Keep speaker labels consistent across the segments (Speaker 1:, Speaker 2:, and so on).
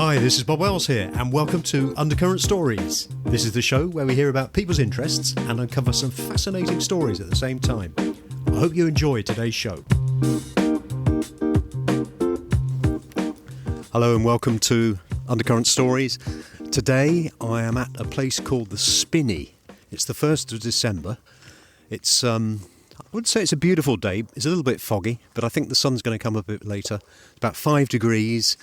Speaker 1: Hi, this is Bob Wells here, and welcome to Undercurrent Stories. This is the show where we hear about people's interests and uncover some fascinating stories at the same time. I hope you enjoy today's show. Hello and welcome to Undercurrent Stories. Today I am at a place called the Spinney. It's the 1st of December. It's I would say it's a beautiful day. It's a little bit foggy, but I think the sun's going to come up a bit later. It's about 5 degrees.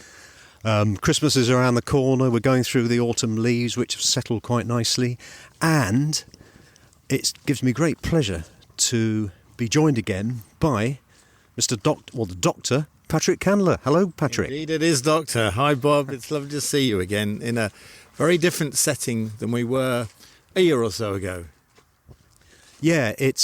Speaker 1: Christmas is around the corner. We're going through the autumn leaves, which have settled quite nicely. And it gives me great pleasure to be joined again by the Doctor, Patrick Candler. Hello, Patrick.
Speaker 2: Indeed it is, Doctor. Hi, Bob. It's lovely to see you again in a very different setting than we were a year or so ago.
Speaker 1: Yeah, it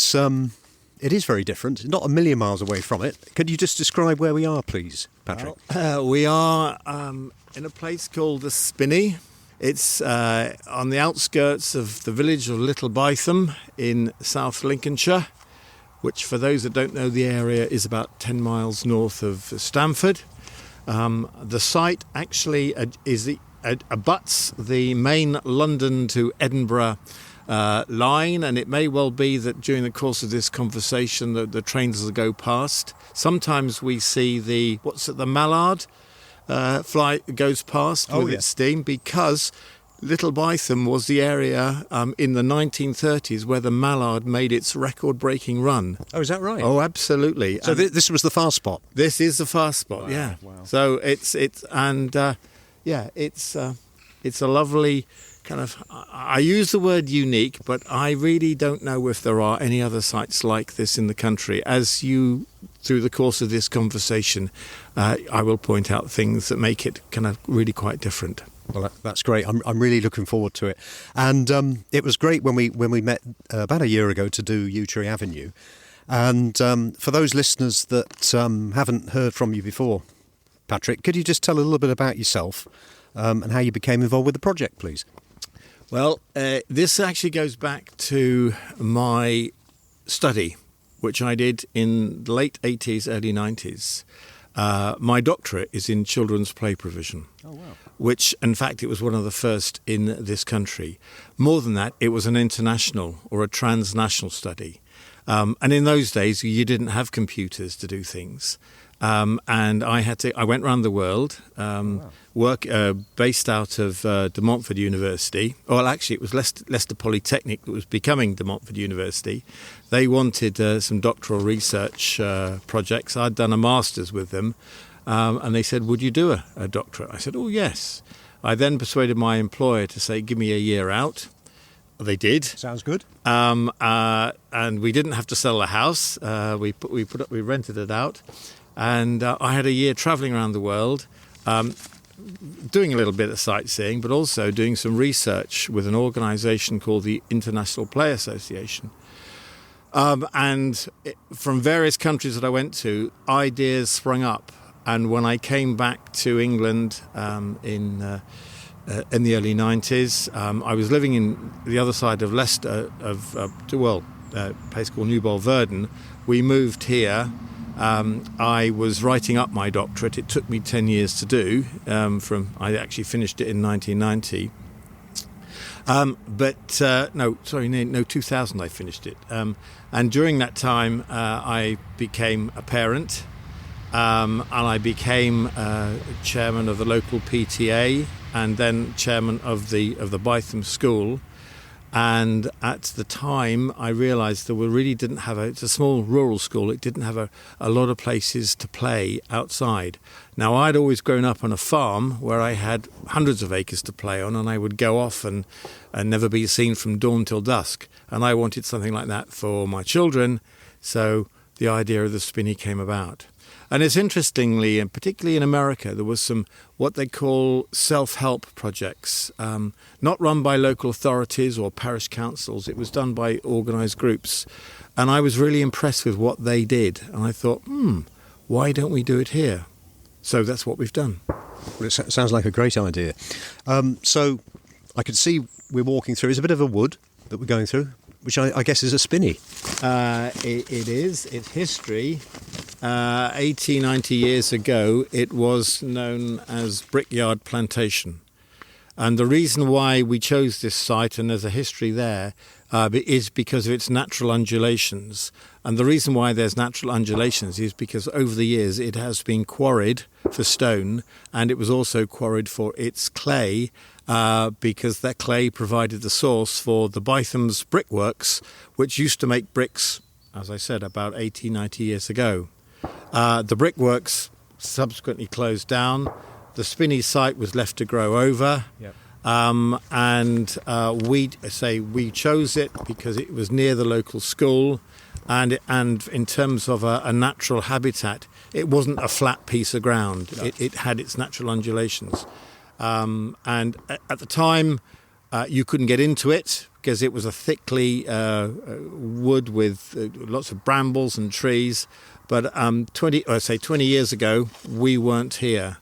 Speaker 1: is very different. Not a million miles away from it. Could you just describe where we are, please, Patrick?
Speaker 2: Well, we are in a place called the Spinney. It's on the outskirts of the village of Little Bytham in South Lincolnshire, which, for those that don't know the area, is about 10 miles north of Stamford. The site actually abuts the main London to Edinburgh line, and it may well be that during the course of this conversation the trains will go past. Sometimes we see the mallard goes past with its steam, because Little Bytham was the area in the 1930s where the mallard made its record-breaking run.
Speaker 1: Oh, is that right?
Speaker 2: Oh, absolutely.
Speaker 1: So this was the fast spot?
Speaker 2: This is the fast spot, yeah.
Speaker 1: Wow.
Speaker 2: So it's a lovely kind of, I use the word unique, but I really don't know if there are any other sites like this in the country. As you, through the course of this conversation, I will point out things that make it kind of really quite different.
Speaker 1: Well, that's great. I'm really looking forward to it. And it was great when we met about a year ago to do Yew Tree Avenue. And for those listeners that haven't heard from you before, Patrick, could you just tell a little bit about yourself and how you became involved with the project, please?
Speaker 2: Well, this actually goes back to my study, which I did in the late 80s, early 90s. My doctorate is in children's play provision. Oh, wow. Which, in fact, it was one of the first in this country. More than that, it was an international or a transnational study. And in those days, you didn't have computers to do things. And I went around the world, based out of De Montfort University. Well, actually, it was Leicester Polytechnic that was becoming De Montfort University. They wanted some doctoral research projects. I'd done a master's with them, and they said, would you do a doctorate? I said, oh, yes. I then persuaded my employer to say, give me a year out. They did.
Speaker 1: Sounds good.
Speaker 2: And we didn't have to sell the house. We rented it out. And I had a year travelling around the world, doing a little bit of sightseeing, but also doing some research with an organisation called the International Play Association. From various countries that I went to, ideas sprung up. And when I came back to England in the early 90s, I was living in the other side of Leicester, a place called New Bolverden. We moved here. I was writing up my doctorate. It took me 10 years to do. I actually finished it in 1990. 2000 I finished it. And during that time, I became a parent, and I became chairman of the local PTA, and then chairman of the Bytham School. And at the time, I realised that we really didn't have it's a small rural school. It didn't have a lot of places to play outside. Now, I'd always grown up on a farm where I had hundreds of acres to play on, and I would go off and never be seen from dawn till dusk. And I wanted something like that for my children, so the idea of the Spinney came about. And it's interestingly, and particularly in America, there was some what they call self-help projects, not run by local authorities or parish councils. It was done by organised groups. And I was really impressed with what they did. And I thought, why don't we do it here? So that's what we've done.
Speaker 1: Well, it sounds like a great idea. So I could see we're walking through. It's a bit of a wood that we're going through, which I guess is a spinney.
Speaker 2: It is. Its history 80, 90 years ago, it was known as Brickyard Plantation. And the reason why we chose this site, and there's a history there, is because of its natural undulations. And the reason why there's natural undulations is because over the years it has been quarried for stone, and it was also quarried for its clay, because that clay provided the source for the Bytham's brickworks, which used to make bricks, as I said, about 80, 90 years ago. The brickworks subsequently closed down. The Spinney site was left to grow over.
Speaker 1: Yep.
Speaker 2: We chose it because it was near the local school, and in terms of a natural habitat, it wasn't a flat piece of ground. No. It had its natural undulations. And at the time, you couldn't get into it because it was a thickly wood with lots of brambles and trees. But 20 years ago, we weren't here.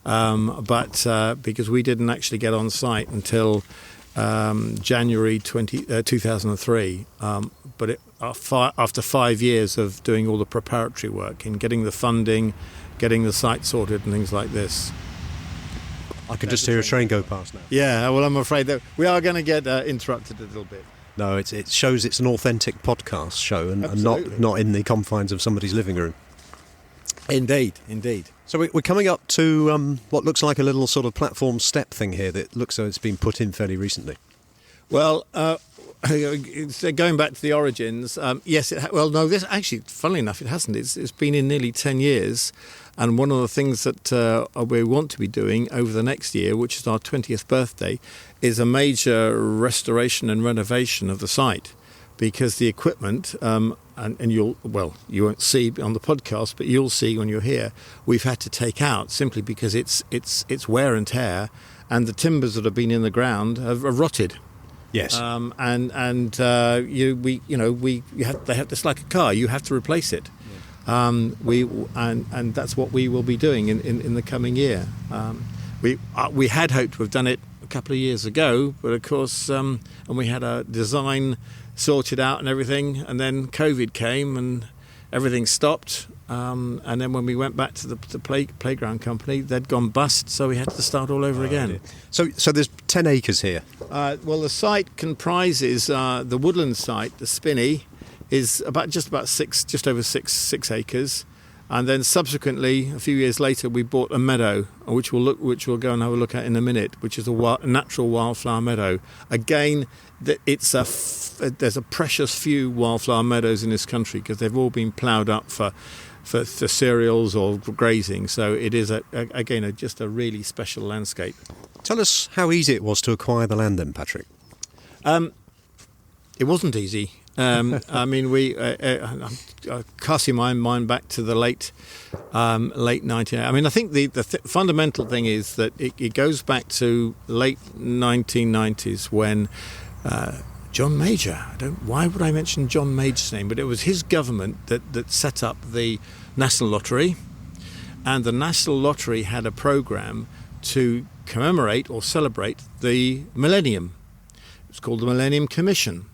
Speaker 2: Because we didn't actually get on site until January 2003. But after 5 years of doing all the preparatory work in getting the funding, getting the site sorted and things like this.
Speaker 1: I can just hear a train go past now.
Speaker 2: Yeah, well, I'm afraid that we are going to get interrupted a little bit.
Speaker 1: No, it shows it's an authentic podcast show and not in the confines of somebody's living room.
Speaker 2: Indeed.
Speaker 1: So we're coming up to what looks like a little sort of platform step thing here that looks as it's been put in fairly recently.
Speaker 2: Well, going back to the origins, yes. This actually, funnily enough, it hasn't. It's been in nearly 10 years, and one of the things that we want to be doing over the next year, which is our 20th birthday, is a major restoration and renovation of the site, because the equipment, and you won't see on the podcast, but you'll see when you're here, we've had to take out simply because it's wear and tear, and the timbers that have been in the ground have rotted.
Speaker 1: Yes.
Speaker 2: It's like a car. You have to replace it. Yeah. And that's what we will be doing in the coming year. We had hoped to have done it a couple of years ago, but of course, and we had a design sorted out and everything, and then COVID came and everything stopped. And then when we went back to the playground company, they'd gone bust, so we had to start all over again.
Speaker 1: So there's 10 acres here.
Speaker 2: The site comprises the woodland site. The Spinney is just over six acres, and then subsequently, a few years later, we bought a meadow, which we'll go and have a look at in a minute, which is a natural wildflower meadow. Again, there's a precious few wildflower meadows in this country because they've all been ploughed up for cereals or grazing. So it is just a really special landscape.
Speaker 1: Tell us how easy it was to acquire the land then, Patrick.
Speaker 2: It wasn't easy. Casting my mind back to the late 19. I think the fundamental thing is that it goes back to late 1990s when John Major. Why would I mention John Major's name? But it was his government that set up the National Lottery, and the National Lottery had a program to commemorate or celebrate the millennium. It's called the Millennium Commission.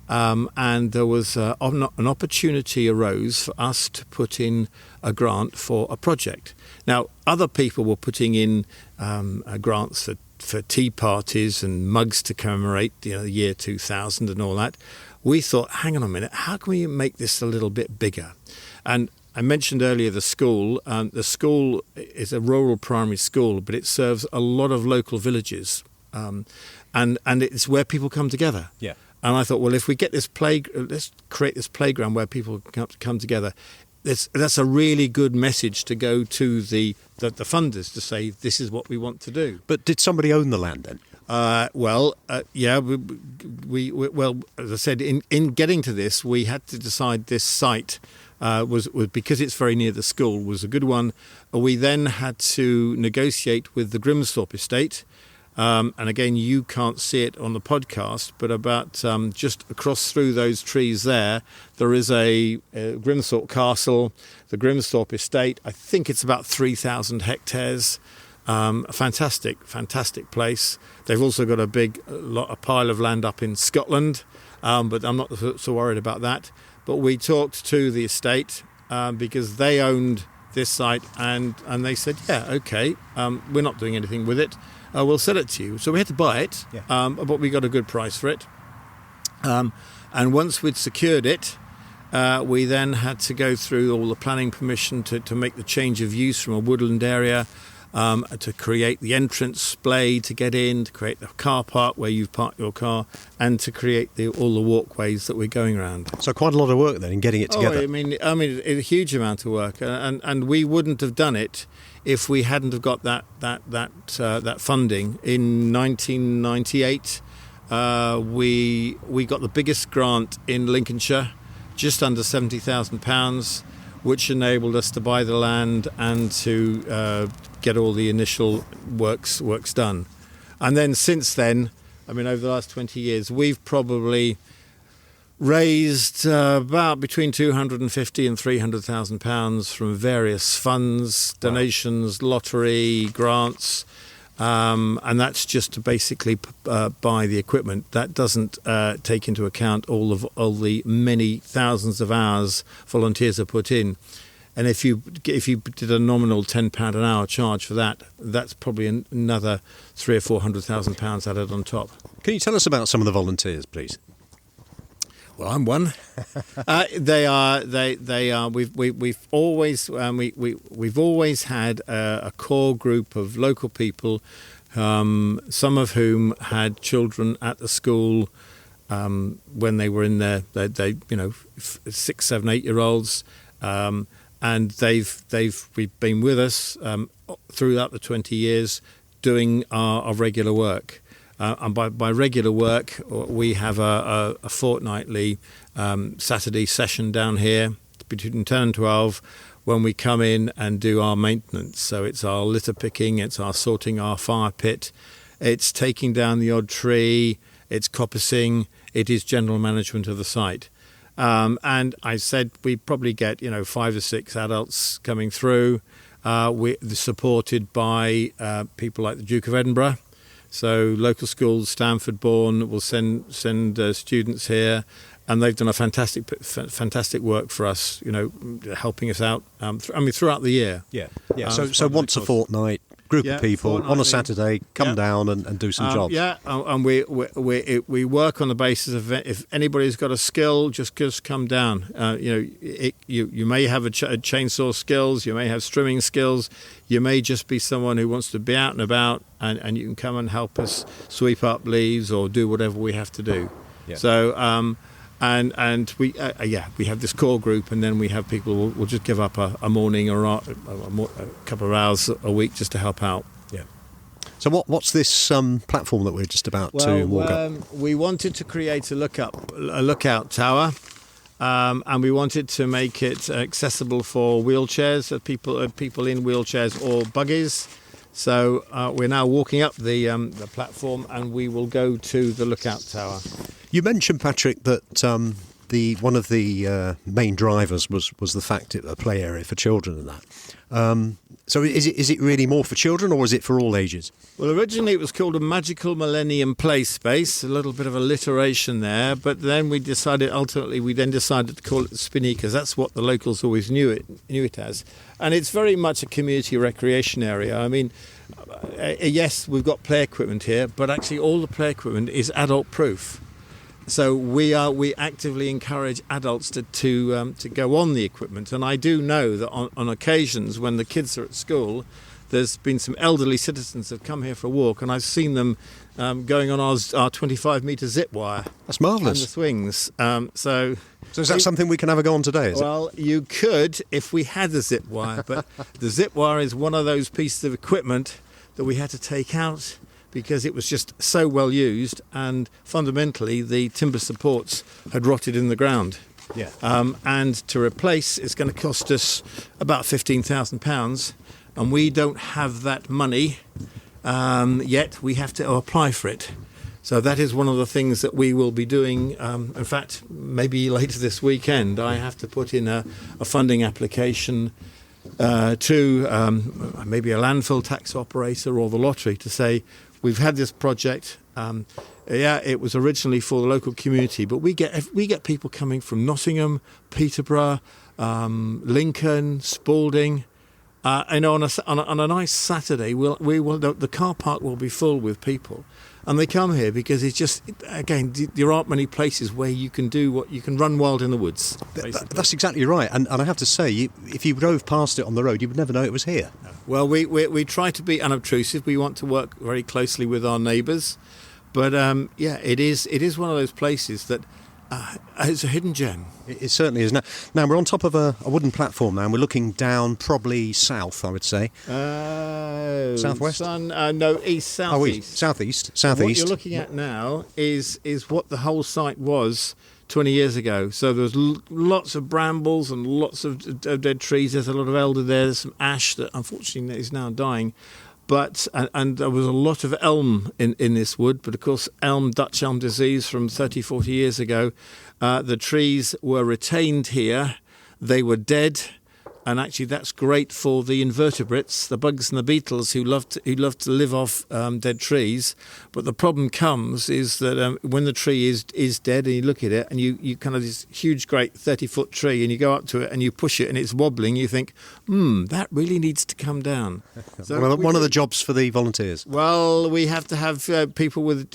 Speaker 2: And there was an opportunity arose for us to put in a grant for a project. Now, other people were putting in grants for tea parties and mugs to commemorate the year 2000 and all that. We thought, hang on a minute, how can we make this a little bit bigger? And I mentioned earlier the school. The school is a rural primary school, but it serves a lot of local villages, and it's where people come together. Yeah. And I thought, well, if we get this let's create this playground where people come together. That's a really good message to go to the funders to say this is what we want to do.
Speaker 1: But did somebody own the land then?
Speaker 2: Yeah. Well, as I said, in getting to this, we had to decide this site was because it's very near the school was a good one. We then had to negotiate with the Grimsthorpe estate. And again, you can't see it on the podcast, but about just across through those trees there is a Grimsthorpe Castle, the Grimsthorpe Estate. I think it's about 3,000 hectares. A fantastic place. They've also got a pile of land up in Scotland, but I'm not so worried about that. But we talked to the estate, because they owned this site, and they said, yeah, okay, we're not doing anything with it. We'll sell it to you. So we had to buy it, but we got a good price for it. And once we'd secured it, we then had to go through all the planning permission to make the change of use from a woodland area, to create the entrance splay to get in, to create the car park where you've parked your car, and to create all the walkways that we're going around.
Speaker 1: So quite a lot of work then in getting it together.
Speaker 2: I mean, a huge amount of work, and we wouldn't have done it if we hadn't have got that funding. In 1998, we got the biggest grant in Lincolnshire, just under £70,000, which enabled us to buy the land and to get all the initial works done. And then since then, I mean, over the last 20 years, we've probably raised about between £250,000 and £300,000 from various funds, donations, lottery, grants, and that's just to basically buy the equipment. That doesn't take into account all the many thousands of hours volunteers have put in. And if you did a nominal £10 an hour charge for that, that's probably another £300,000 or £400,000 added on top.
Speaker 1: Can you tell us about some of the volunteers, please?
Speaker 2: Well, I'm one. They are. We've always had a core group of local people, some of whom had children at the school when they were in their 6, 7, 8-year-olds. And we've been with us throughout the 20 years doing our regular work. And by regular work, we have a fortnightly Saturday session down here between 10 and 12 when we come in and do our maintenance. So it's our litter picking, it's our sorting our fire pit, it's taking down the odd tree, it's coppicing, it is general management of the site. And I said we probably get 5 or 6 adults coming through. We're supported by people like the Duke of Edinburgh. So local schools, Stanford-born, will send students here, and they've done a fantastic work for us. Helping us out. Throughout the year.
Speaker 1: Yeah. So once a fortnight, group of people on a Saturday come down and do some jobs.
Speaker 2: And we work on the basis of if anybody's got a skill, just come down. You may have a chainsaw skills, you may have strimming skills, you may just be someone who wants to be out and about, and you can come and help us sweep up leaves or do whatever we have to do.
Speaker 1: Yeah.
Speaker 2: So. And we have this core group, and then we have people who will just give up a morning or a couple of hours a week just to help out.
Speaker 1: Yeah. So what's this platform that we're just about to walk up?
Speaker 2: We wanted to create a lookout tower, and we wanted to make it accessible for wheelchairs, people in wheelchairs or buggies. So we're now walking up the platform, and we will go to the lookout tower.
Speaker 1: You mentioned, Patrick, that one of the main drivers was the fact it a play area for children and that. So is it really more for children, or is it for all ages?
Speaker 2: Well, originally it was called a Magical Millennium Play Space, a little bit of alliteration there, but then we decided to call it the Spinney, because that's what the locals always knew it as. And it's very much a community recreation area. I mean, yes, we've got play equipment here, but actually all the play equipment is adult proof. So we actively encourage adults to go on the equipment, and I do know that on occasions when the kids are at school, there's been some elderly citizens have come here for a walk, and I've seen them going on our 25-metre zip wire.
Speaker 1: That's marvellous.
Speaker 2: And the swings.
Speaker 1: So is that something we can have a go on today?
Speaker 2: Well, you could if we had the zip wire, but the zip wire is one of those pieces of equipment that we had to take out, because it was just so well used, and fundamentally the timber supports had rotted in the ground.
Speaker 1: Yeah.
Speaker 2: And to replace, it's going to cost us about £15,000, and we don't have that money yet. We have to apply for it. So that is one of the things that we will be doing. In fact, maybe later this weekend, I have to put in a funding application to maybe a landfill tax operator or the lottery to say, we've had this project. Yeah, it was originally for the local community, but we get people coming from Nottingham, Peterborough, Lincoln, Spalding. On a nice Saturday, the car park will be full with people, and they come here because it's just, again, there aren't many places where you can run wild in the woods.
Speaker 1: That's exactly right, and I have to say, if you drove past it on the road, you would never know it was here.
Speaker 2: Well, we try to be unobtrusive. We want to work very closely with our neighbours, but it is one of those places that. It's a hidden gem.
Speaker 1: It certainly is. Now we're on top of a wooden platform now, and we're looking down probably south, I would say. Southwest?
Speaker 2: No, east, southeast.
Speaker 1: Southeast.
Speaker 2: What you're looking at now is what the whole site was 20 years ago. So there was lots of brambles and lots of dead trees. There's a lot of elder there. There's some ash that unfortunately is now dying. But and there was a lot of elm in this wood, but of course Dutch elm disease from 30, 40 years ago, the trees were retained here, they were dead, and actually that's great for the invertebrates, the bugs and the beetles who love to live off dead trees. But the problem comes is that when the tree is dead and you look at it and you kind of this huge great 30-foot tree and you go up to it and you push it and it's wobbling, you think, that really needs to come down.
Speaker 1: So one of the jobs for the volunteers.
Speaker 2: Well, we have to have people with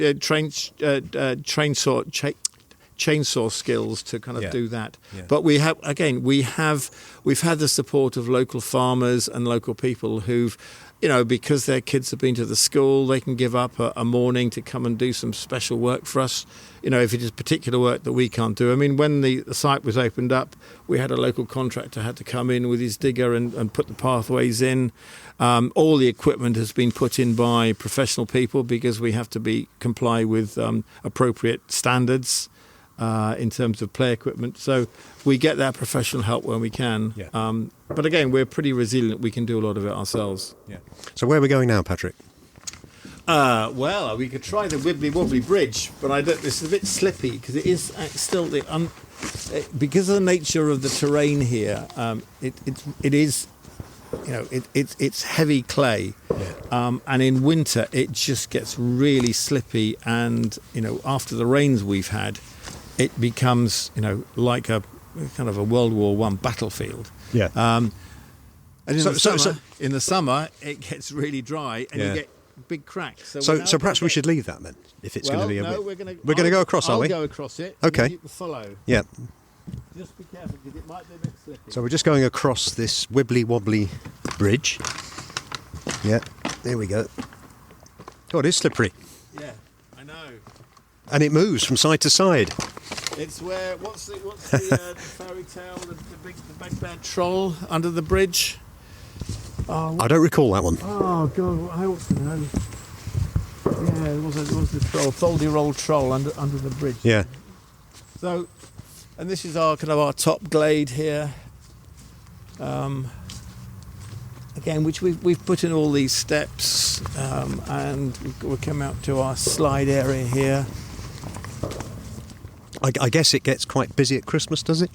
Speaker 2: chainsaw skills to kind of do that. Yeah. But we've had the support of local farmers and local people who've, because their kids have been to the school, they can give up a morning to come and do some special work for us. If it is particular work that we can't do. I mean, when the site was opened up, we had a local contractor had to come in with his digger and put the pathways in. All the equipment has been put in by professional people because we have to comply with appropriate standards. In terms of play equipment, so we get that professional help when we can. Yeah. But again, we're pretty resilient. We can do a lot of it ourselves.
Speaker 1: Yeah. So where are we going now, Patrick?
Speaker 2: Well, we could try the Wibbly Wobbly Bridge, but this is a bit slippy because it is still because of the nature of the terrain here. It is. It's heavy clay, and in winter it just gets really slippy. And after the rains we've had, it becomes like a kind of a World War I battlefield. Yeah. And in the summer it gets really dry and you get big cracks.
Speaker 1: So perhaps we should leave that then, if it's going to be a.
Speaker 2: No,
Speaker 1: we're going to go across, are we?
Speaker 2: I'll go across it.
Speaker 1: Okay.
Speaker 2: You can follow.
Speaker 1: Yeah.
Speaker 2: Just be careful because it might be a bit slippy.
Speaker 1: So we're just going across this wibbly wobbly bridge. Yeah. There we go. Oh, it is slippery.
Speaker 2: Yeah, I know.
Speaker 1: And it moves from side to side.
Speaker 2: It's where what's the fairy tale, the big bad troll under the bridge? Oh,
Speaker 1: I don't recall that one.
Speaker 2: Oh God, I ought to know. Yeah, it was the troll, foldy-roll troll under the bridge.
Speaker 1: Yeah.
Speaker 2: So, and this is our top glade here. Again, which we've put in all these steps, and we come out to our slide area here.
Speaker 1: I guess it gets quite busy at Christmas, does it?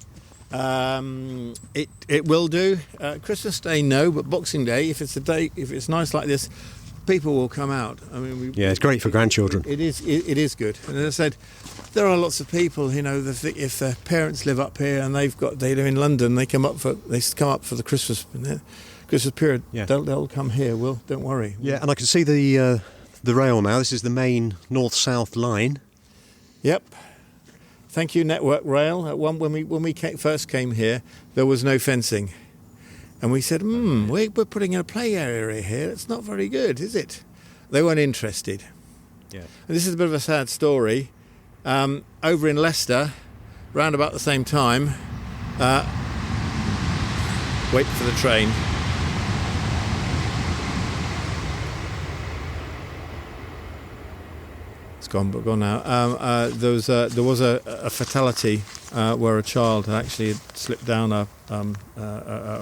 Speaker 2: It will do. Christmas Day, no, but Boxing Day, if it's nice like this, people will come out. I mean,
Speaker 1: it's great for grandchildren.
Speaker 2: It is good. And as I said, there are lots of people. If their parents live up here and they live in London, they come up for the Christmas period. Yeah. They'll come here. Don't worry.
Speaker 1: Yeah, and I can see the rail now. This is the main north-south line.
Speaker 2: Yep. Thank you, Network Rail. When we first came here, there was no fencing. And we said, we're putting in a play area here. It's not very good, is it? They weren't interested. Yeah. And this is a bit of a sad story. Over in Leicester, round about the same time, wait for the train. Gone now. There was a fatality where a child had actually slipped down a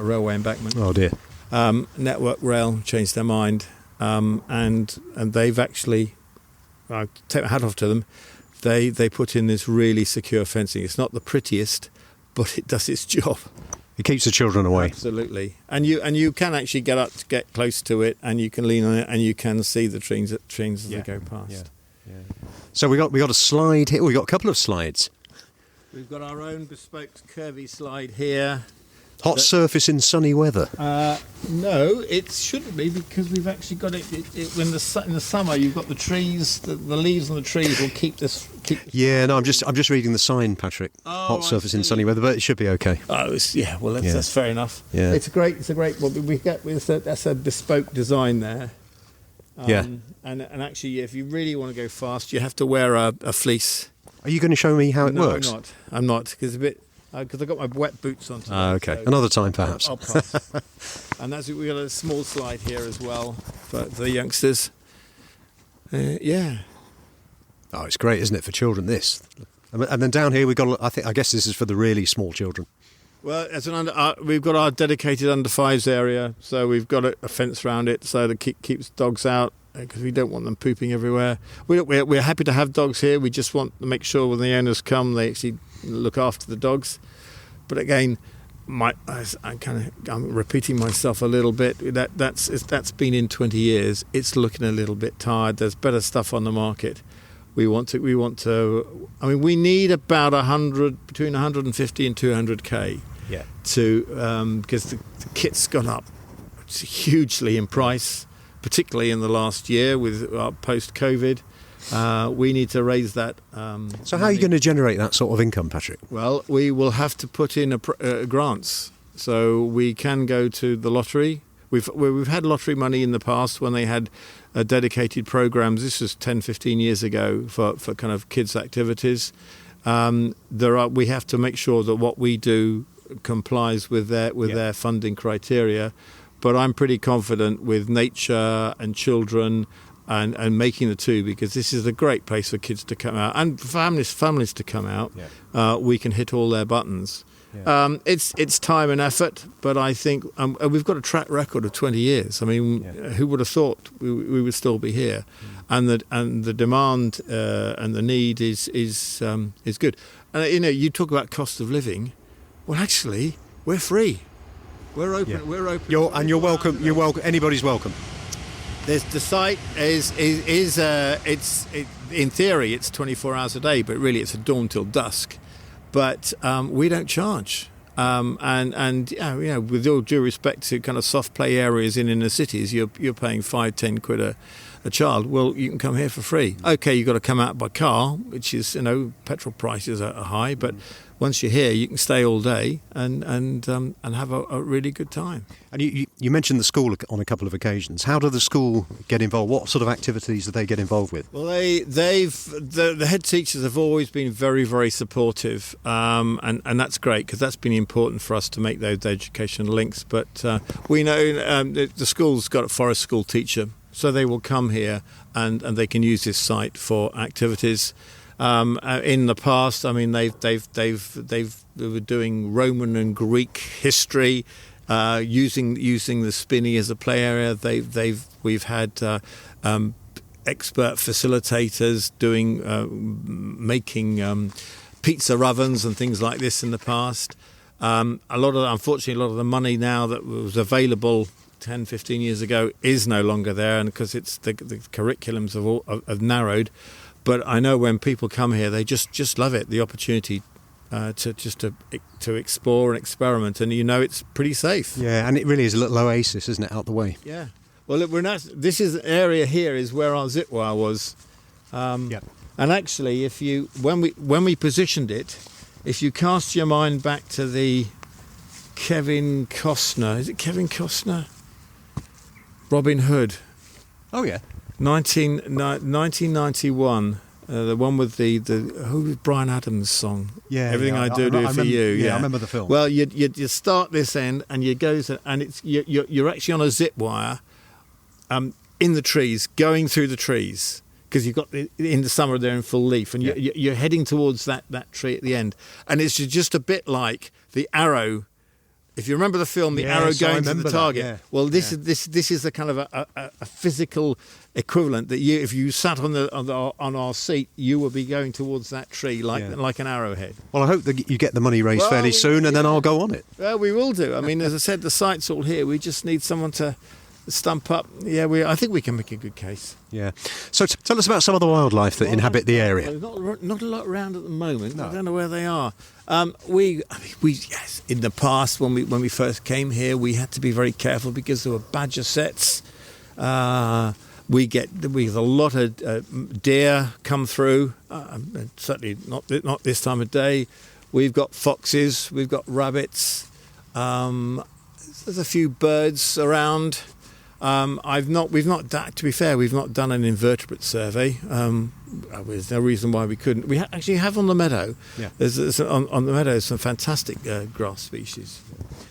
Speaker 2: railway embankment.
Speaker 1: Oh dear.
Speaker 2: Network Rail changed their mind, and they've actually, I take my hat off to them. They put in this really secure fencing. It's not the prettiest, but it does its job.
Speaker 1: It keeps the children away.
Speaker 2: Absolutely, and you can actually get close to it, and you can lean on it, and you can see the trains as they go past.
Speaker 1: Yeah. So we got a slide here. We got a couple of slides.
Speaker 2: We've got our own bespoke curvy slide here.
Speaker 1: Hot surface in sunny weather.
Speaker 2: No, it shouldn't be, because we've actually got it when in the summer you've got the trees, the leaves on the trees will keep this.
Speaker 1: Yeah, no, I'm just reading the sign, Patrick. Hot surface in sunny weather, but it should be okay.
Speaker 2: Oh, that's fair enough.
Speaker 1: Yeah.
Speaker 2: It's a great one. That's a bespoke design there. And actually, if you really want to go fast, you have to wear a fleece.
Speaker 1: Are you going to show me how it works?
Speaker 2: I'm not, because because I've got my wet boots on today.
Speaker 1: Okay.
Speaker 2: So
Speaker 1: Another time, perhaps.
Speaker 2: I'll pass. And we've got a small slide here as well for the youngsters. Yeah.
Speaker 1: Oh, it's great, isn't it, for children? This, and then down here we got. I guess this is for the really small children.
Speaker 2: Well, we've got our dedicated under fives area, so we've got a fence around it so that keeps dogs out, because we don't want them pooping everywhere. We're happy to have dogs here. We just want to make sure when the owners come, they actually look after the dogs. But again, I'm repeating myself a little bit. That's been in 20 years. It's looking a little bit tired. There's better stuff on the market. We need about 100, between 150 and 200k.
Speaker 1: Yeah.
Speaker 2: Because the kit's gone up hugely in price, particularly in the last year with post-COVID. We need to raise that.
Speaker 1: So how are you going to generate that sort of income, Patrick?
Speaker 2: Well, we will have to put in grants. So we can go to the lottery. We've had lottery money in the past when they had dedicated programs. This was 10, 15 years ago for kind of kids' activities. We have to make sure that what we do complies with their funding criteria. But I'm pretty confident with nature and children and making the two, because this is a great place for kids to come out and families to come out. Yeah. We can hit all their buttons. Yeah. It's time and effort, but I think we've got a track record of 20 years. I mean, who would have thought we would still be here? Mm. And the demand and the need is good. And you talk about cost of living. Well, actually, we're free. We're open. Yeah. We're open.
Speaker 1: You're welcome. You're welcome. Anybody's welcome.
Speaker 2: The site is in theory it's 24 hours a day, but really it's a dawn till dusk. But we don't charge, with all due respect to kind of soft play areas in inner cities, you're paying 5-10 quid a child. Well, you can come here for free. Okay, you've got to come out by car, which is petrol prices are high, but once you're here, you can stay all day and have a really good time.
Speaker 1: And you mentioned the school on a couple of occasions. How do the school get involved? What sort of activities do they get involved with?
Speaker 2: Well, the head teachers have always been very, very supportive, and that's great, because that's been important for us to make those educational links. But we know the school's got a forest school teacher, so they will come here and they can use this site for activities. In the past, I mean, they were doing Roman and Greek history, using the Spinney as a play area. We've had expert facilitators making pizza ovens and things like this in the past. Unfortunately, a lot of the money now that was available 10, 15 years ago is no longer there, and because it's the curriculums have narrowed. But I know when people come here, they just love it, the opportunity to explore and experiment, and it's pretty safe.
Speaker 1: Yeah, and it really is a little oasis, isn't it, out the way?
Speaker 2: Yeah. Well, this is area here is where our zip wire was. And actually, when we positioned it, if you cast your mind back to the Kevin Costner, is it Kevin Costner? Robin Hood.
Speaker 1: Oh yeah.
Speaker 2: 1991, the one with the who was Bryan Adams' song?
Speaker 1: Yeah,
Speaker 2: Everything I do for
Speaker 1: remember,
Speaker 2: you.
Speaker 1: Yeah, I remember the film.
Speaker 2: Well, you start this end and you go and it's you're actually on a zip wire, in the trees, going through the trees, because you've got in the summer they're in full leaf, and you're heading towards that tree at the end, and it's just a bit like the arrow. If you remember the film, the arrow going to the target.
Speaker 1: Yeah.
Speaker 2: Well, this is a kind of a physical equivalent that if you sat on our seat, you will be going towards that tree like an arrowhead.
Speaker 1: Well, I hope that you get the money raised fairly soon, and then I'll go on it.
Speaker 2: Well, we will do. I mean, as I said, the site's all here. We just need someone to stump up. Yeah, I think we can make a good case.
Speaker 1: Yeah. So tell us about some of the wildlife that inhabit the area.
Speaker 2: Not a lot around at the moment.
Speaker 1: No.
Speaker 2: I don't know where they are. Yes, in the past when we first came here, we had to be very careful because there were badger sets. We get a lot of deer come through. Certainly not this time of day. We've got foxes. We've got rabbits. There's a few birds around. We've not done an invertebrate survey. There's no reason why we couldn't. We actually have on the meadow.
Speaker 1: Yeah.
Speaker 2: There's on the meadow some fantastic grass species.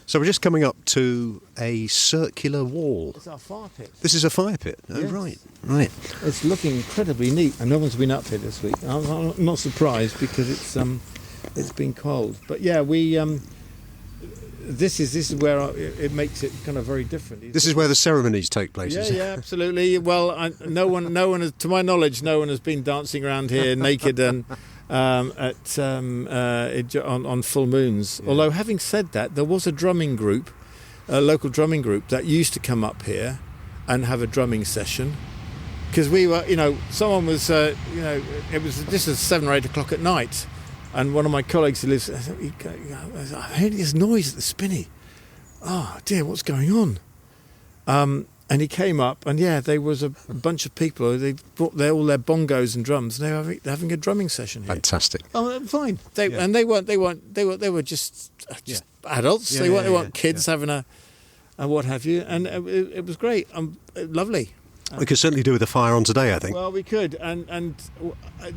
Speaker 1: So we're just coming up to a circular wall.
Speaker 2: It's our fire pit.
Speaker 1: This is a fire pit. Oh,
Speaker 2: Yes.
Speaker 1: Right.
Speaker 2: It's looking incredibly neat, and no one's been up here this week. I'm not surprised because it's been cold. But yeah, this is where it makes it kind of very different.
Speaker 1: This is where the ceremonies take place.
Speaker 2: Yeah,
Speaker 1: is it?
Speaker 2: yeah, absolutely. Well, no one has, to my knowledge, no one has been dancing around here naked and on full moons. Yeah. Although, having said that, there was a local drumming group that used to come up here and have a drumming session. Because we were, someone was, this was 7 or 8 o'clock at night. And one of my colleagues who lives, I heard this noise at the Spinney. Oh dear, what's going on? And he came up, and there was a bunch of people. They brought all their bongos and drums. And they're having a drumming session here.
Speaker 1: Fantastic.
Speaker 2: Oh, fine. And they were just adults.
Speaker 1: Yeah,
Speaker 2: they weren't
Speaker 1: yeah,
Speaker 2: kids having a what have you. And it was great. Lovely.
Speaker 1: We could certainly do with a fire on today, I think.
Speaker 2: Well, we could, and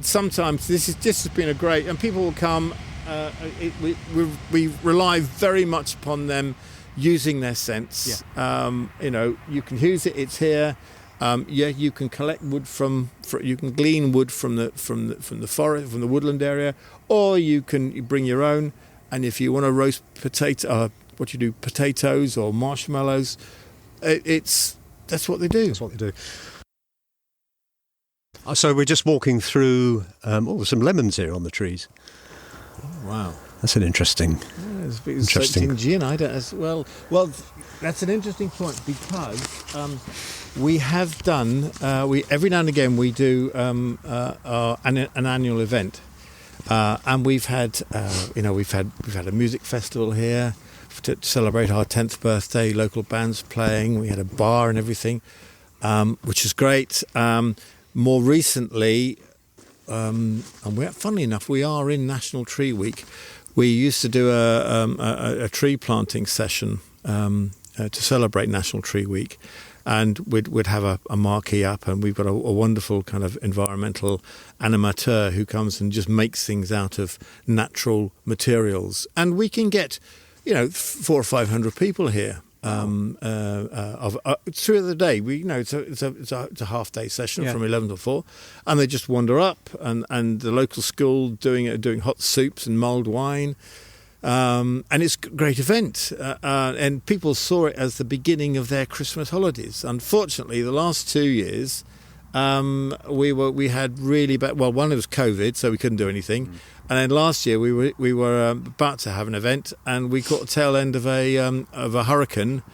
Speaker 2: sometimes this has been a great, and people will come. We rely very much upon them using their sense. Yeah. You can use it. It's here. You can collect wood you can glean wood from the forest, from the woodland area, or you can bring your own. And if you want to roast potatoes or marshmallows, that's what they do.
Speaker 1: That's what they do. So we're just walking through some lemons here on the trees.
Speaker 2: Oh, wow.
Speaker 1: That's an interesting...
Speaker 2: Yeah, it's interesting gin. I don't as well. Well, that's an interesting point because we have done. Every now and again we do an annual event, and we've had a music festival here to celebrate our 10th birthday. Local bands playing. We had a bar and everything, which is great. More recently, and funnily enough, we are in National Tree Week. We used to do a tree planting session to celebrate National Tree Week, and we'd have a marquee up, and we've got a wonderful kind of environmental animateur who comes and just makes things out of natural materials, and we can get 400 or 500 people here through the day. It's a half day session from 11 to 4, and they just wander up, and the local school doing hot soups and mulled wine, and it's a great event, and people saw it as the beginning of their Christmas holidays. Unfortunately, the last 2 years we had really bad. Well, one, it was COVID, so we couldn't do anything. And then last year we were about to have an event, and we caught the tail end of a hurricane,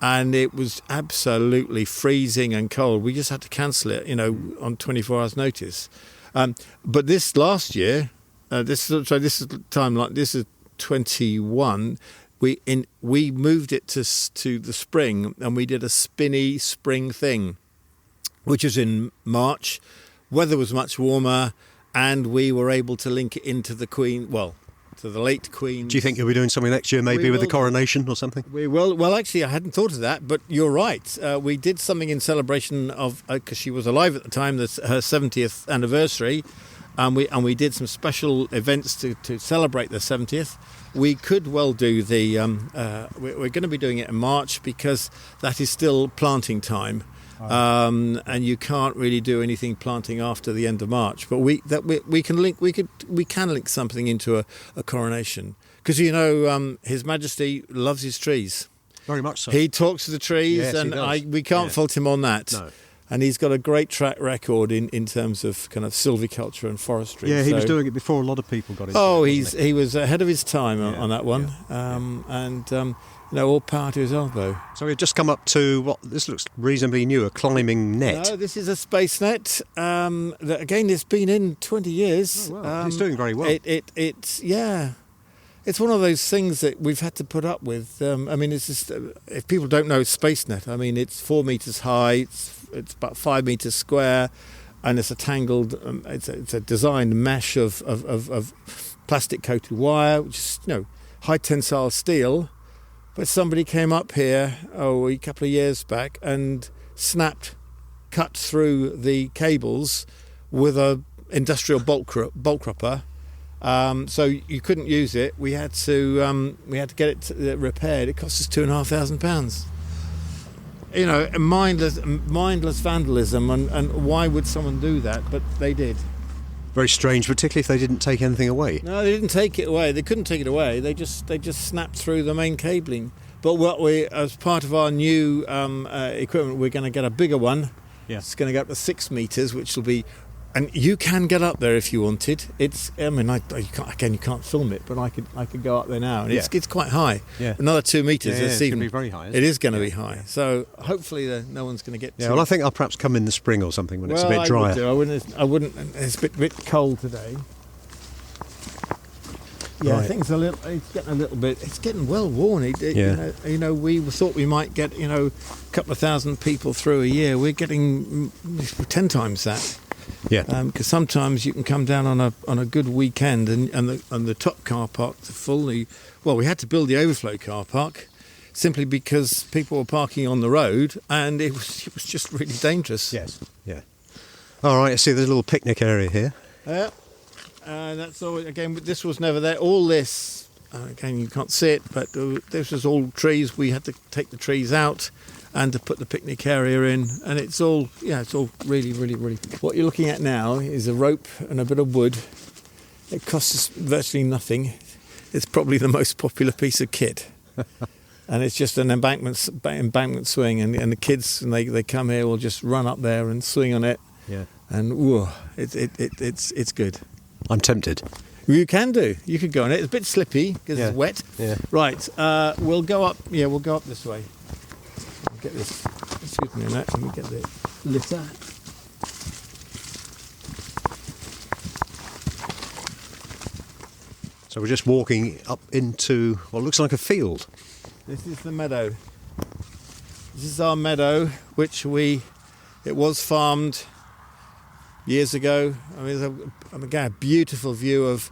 Speaker 2: and it was absolutely freezing and cold. We just had to cancel it, on 24 hours notice. But this last year, this is 21. We moved it to the spring, and we did a Spinney spring thing, which is in March. Weather was much warmer, and we were able to link it into the to the late Queen.
Speaker 1: Do you think you'll be doing something next year, maybe with the coronation or something?
Speaker 2: We will. Well, actually, I hadn't thought of that, but you're right. We did something in celebration of, because she was alive at the time, her 70th anniversary, and we did some special events to celebrate the 70th. We could well do we're going to be doing it in March because that is still planting time. And you can't really do anything planting after the end of March, but we can link something into a coronation, because His Majesty loves his trees
Speaker 1: very much so.
Speaker 2: He talks to the trees,
Speaker 1: yes,
Speaker 2: and we can't fault him on that.
Speaker 1: No.
Speaker 2: And he's got a great track record in terms of kind of silviculture and forestry.
Speaker 1: Yeah, he was doing it before a lot of people got into
Speaker 2: it.
Speaker 1: He
Speaker 2: He was ahead of his time on that one. all power to his elbow.
Speaker 1: So we've just come up to what this looks reasonably new, a climbing net.
Speaker 2: No, this is a space net. That, again, it's been in 20 years.
Speaker 1: Oh, wow. It's doing very well.
Speaker 2: It's one of those things that we've had to put up with. It's just, if people don't know space net, it's 4 meters high, it's about 5 meters square, and it's a tangled, it's a designed mesh of plastic coated wire, which is high tensile steel. But somebody came up here a couple of years back and cut through the cables with a industrial bolt crupper. So you couldn't use it. We had to get it repaired. It cost us £2,500. Mindless vandalism, and why would someone do that? But they did.
Speaker 1: Very strange, particularly if they didn't take anything away.
Speaker 2: No, they didn't take it away. They couldn't take it away. They just snapped through the main cabling. But as part of our new equipment, we're going to get a bigger one.
Speaker 1: Yeah.
Speaker 2: It's going to go up to 6 meters, which will be. And you can get up there if you wanted. It's, you can't film it, but I could go up there now, and it's quite high. Yeah. Another 2 meters.
Speaker 1: It's going to be very high.
Speaker 2: It is going to be high. So hopefully no one's going to get.
Speaker 1: Yeah. Well, I think I'll perhaps come in the spring or something when it's a bit drier.
Speaker 2: I wouldn't. It's a bit cold today. Yeah,
Speaker 1: right.
Speaker 2: I think it's getting a little bit. It's getting well worn. We thought we might get a couple of thousand people through a year. We're getting 10 times that.
Speaker 1: Yeah,
Speaker 2: because sometimes you can come down on a good weekend and the top car parks are full. We had to build the overflow car park simply because people were parking on the road, and it was just really dangerous.
Speaker 1: Yes. Yeah. All right. I see there's a little picnic area here.
Speaker 2: Yeah. That's all. Again, this was never there. All this, again, you can't see it, but this was all trees. We had to take the trees out and to put the picnic area in, and it's all really, really, really. What you're looking at now is a rope and a bit of wood. It costs us virtually nothing. It's probably the most popular piece of kit, and it's just an embankment swing, and the kids, and they come here, will just run up there and swing on it.
Speaker 1: Yeah,
Speaker 2: and it's good.
Speaker 1: I'm tempted.
Speaker 2: You can do. You could go on it. It's a bit slippy because it's wet.
Speaker 1: Yeah.
Speaker 2: Right. We'll go up. Yeah, we'll go up this way. I'll get this. Excuse me a minute. Let me get the litter.
Speaker 1: So we're just walking up into what looks like a field.
Speaker 2: This is the meadow. This is our meadow, which it was farmed years ago. Again, a beautiful view of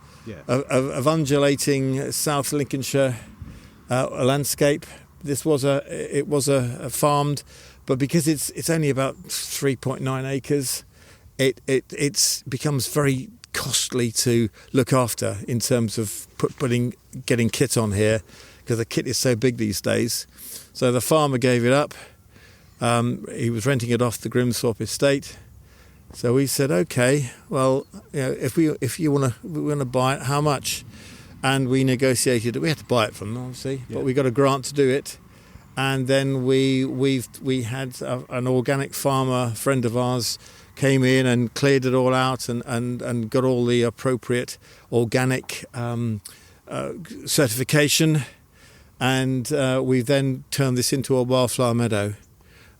Speaker 2: undulating South Lincolnshire landscape. It was a farmed, but because it's only about 3.9 acres, it becomes very costly to look after in terms of getting kit on here, because the kit is so big these days. So the farmer gave it up. He was renting it off the Grimsthorpe estate. So we said, okay, well, if we want to buy it, how much? And we negotiated it. We had to buy it from them, obviously, but we got a grant to do it. And then we had an organic farmer friend of ours came in and cleared it all out and got all the appropriate organic certification. And we then turned this into a wildflower meadow.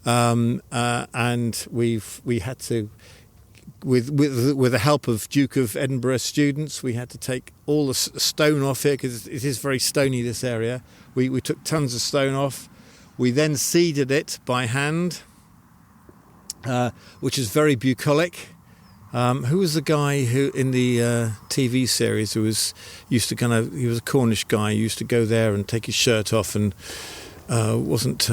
Speaker 2: And we had to, with the help of Duke of Edinburgh students, we had to take all the stone off here, because it is very stony, this area. We took tons of stone off. We then seeded it by hand, which is very bucolic. Who was the guy who in the TV series who he was a Cornish guy, he used to go there and take his shirt off, and wasn't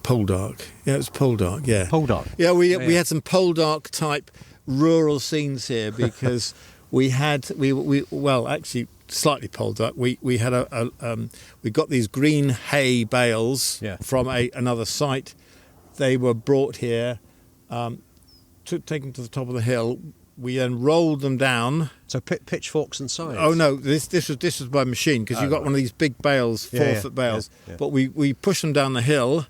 Speaker 2: Poldark. Yeah, it was Poldark, yeah.
Speaker 1: Poldark.
Speaker 2: Yeah, we had some Poldark type rural scenes here, because we actually slightly Poldark. We got these green hay bales from another site. They were brought here, taken to the top of the hill. We then rolled them down.
Speaker 1: So pitchforks and scythes.
Speaker 2: Oh no, this was by machine, because you got one of these big bales, 4-foot bales. Yeah. But we pushed them down the hill.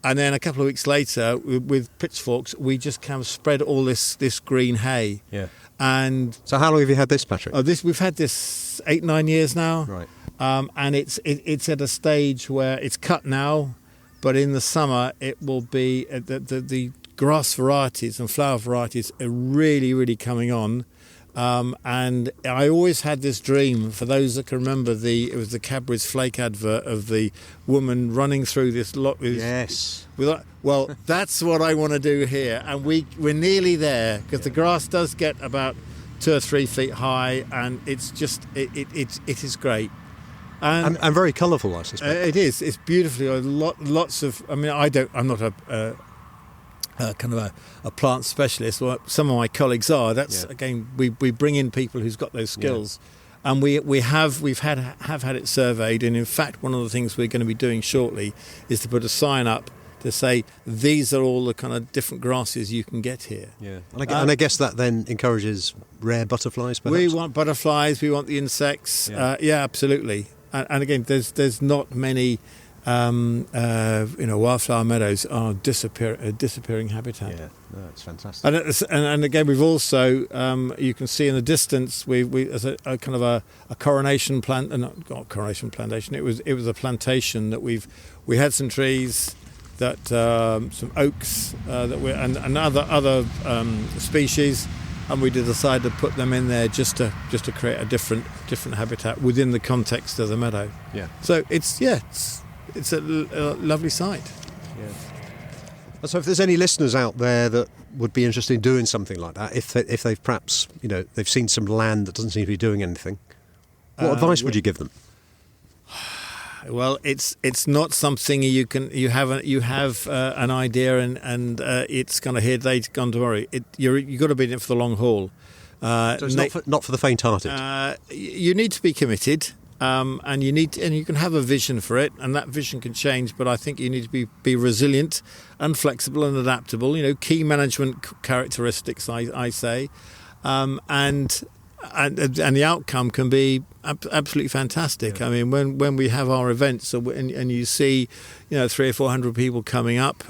Speaker 2: And then a couple of weeks later, with pitchforks, we just kind of spread all this green hay.
Speaker 1: Yeah.
Speaker 2: And
Speaker 1: so how long have you had this, Patrick?
Speaker 2: We've had this 8-9 years now.
Speaker 1: Right.
Speaker 2: and it's at a stage where it's cut now, but in the summer it will be the grass varieties and flower varieties are really, really coming on. And I always had this dream, for those that can remember, it was the Cadbury's Flake advert of the woman running through this lot with...
Speaker 1: Yes.
Speaker 2: Well, that's what I want to do here. And we're nearly there, because the grass does get about 2 or 3 feet high, and it's just, it is great.
Speaker 1: And very colourful, I suspect.
Speaker 2: It is. It's beautifully, lots of... I mean, I'm not a kind of a plant specialist. Well, some of my colleagues are. That's again, we bring in people who's got those skills, and we've had it surveyed. And in fact, one of the things we're going to be doing shortly is to put a sign up to say these are all the kind of different grasses you can get here. Yeah,
Speaker 1: and I guess that then encourages rare butterflies. Perhaps?
Speaker 2: We want butterflies. We want the insects. Yeah, absolutely. And again, there's not many. Wildflower meadows are disappearing habitat.
Speaker 1: Yeah, no, it's fantastic.
Speaker 2: And again, we've also you can see in the distance we as a kind of a coronation plant, not coronation plantation. It was a plantation that we had some trees that some oaks that we and other species. And we decided to put them in there just to create a different habitat within the context of the meadow. Yeah. So it's a lovely site.
Speaker 1: Yeah. So if there's any listeners out there that would be interested in doing something like that, if they've perhaps they've seen some land that doesn't seem to be doing anything, what advice would you give them?
Speaker 2: Well, it's not something you have an idea and it's going to here today, it's gone tomorrow. You've got to be in it for the long haul.
Speaker 1: So it's not for the faint-hearted.
Speaker 2: You need to be committed. And you can have a vision for it, and that vision can change. But I think you need to be resilient and flexible and adaptable. Key management characteristics, I say, and the outcome can be absolutely fantastic. Yeah. I mean, when we have our events, and you see, 300 or 400 people coming up,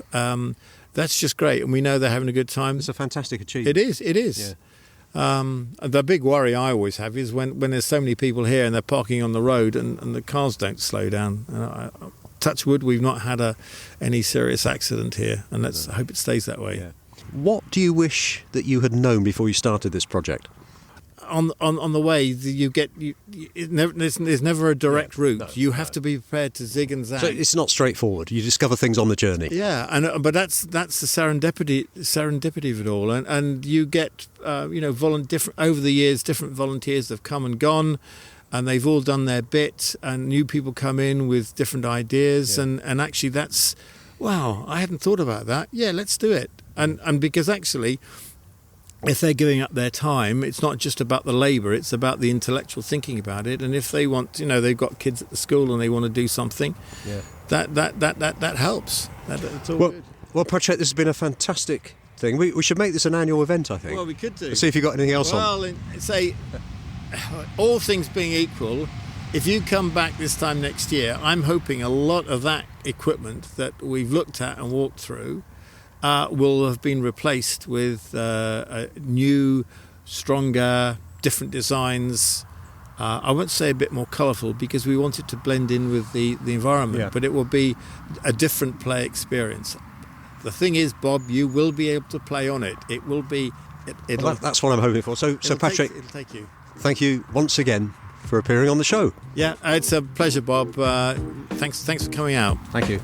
Speaker 2: that's just great, and we know they're having a good time.
Speaker 1: It's a fantastic achievement.
Speaker 2: It is. Yeah. The big worry I always have is when there's so many people here and they're parking on the road and the cars don't slow down. Touch wood, we've not had any serious accident here, and I hope it stays that way. Yeah.
Speaker 1: What do you wish that you had known before you started this project?
Speaker 2: On the way, there's never a direct route. You have to be prepared to zig and zag.
Speaker 1: So it's not straightforward. You discover things on the journey.
Speaker 2: Yeah, but that's the serendipity of it all, and you get different over the years. Different volunteers have come and gone, and they've all done their bit, and new people come in with different ideas, and actually that's wow. I hadn't thought about that. Yeah, let's do it, and because actually, if they're giving up their time, it's not just about the labour, it's about the intellectual thinking about it. And if they want, they've got kids at the school and they want to do something, that helps. That's all good.
Speaker 1: Well, Patrick, this has been a fantastic thing. We should make this an annual event, I think.
Speaker 2: Well, we could do.
Speaker 1: Let's see if you've got anything else on.
Speaker 2: Well, say, all things being equal, if you come back this time next year, I'm hoping a lot of that equipment that we've looked at and walked through will have been replaced with new, stronger, different designs. I won't say a bit more colourful because we want it to blend in with the environment, but it will be a different play experience. The thing is, Bob, you will be able to play on it. It will be...
Speaker 1: that's what I'm hoping for. So Patrick,
Speaker 2: it'll take you.
Speaker 1: Thank you once again for appearing on the show.
Speaker 2: Yeah, it's a pleasure, Bob. Thanks for coming out.
Speaker 1: Thank you.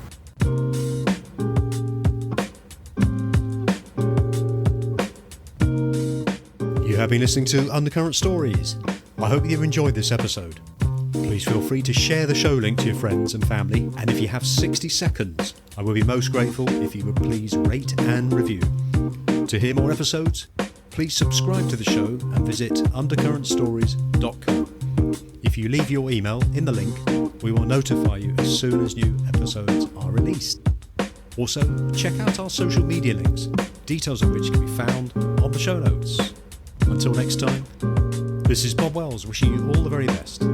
Speaker 1: You have been listening to Undercurrent Stories. I hope you've enjoyed this episode. Please feel free to share the show link to your friends and family, and if you have 60 seconds, I will be most grateful if you would please rate and review. To hear more episodes, please subscribe to the show and visit undercurrentstories.com. If you leave your email in the link, we will notify you as soon as new episodes are released. Also, check out our social media links, details of which can be found on the show notes. Until next time, this is Bob Wells wishing you all the very best.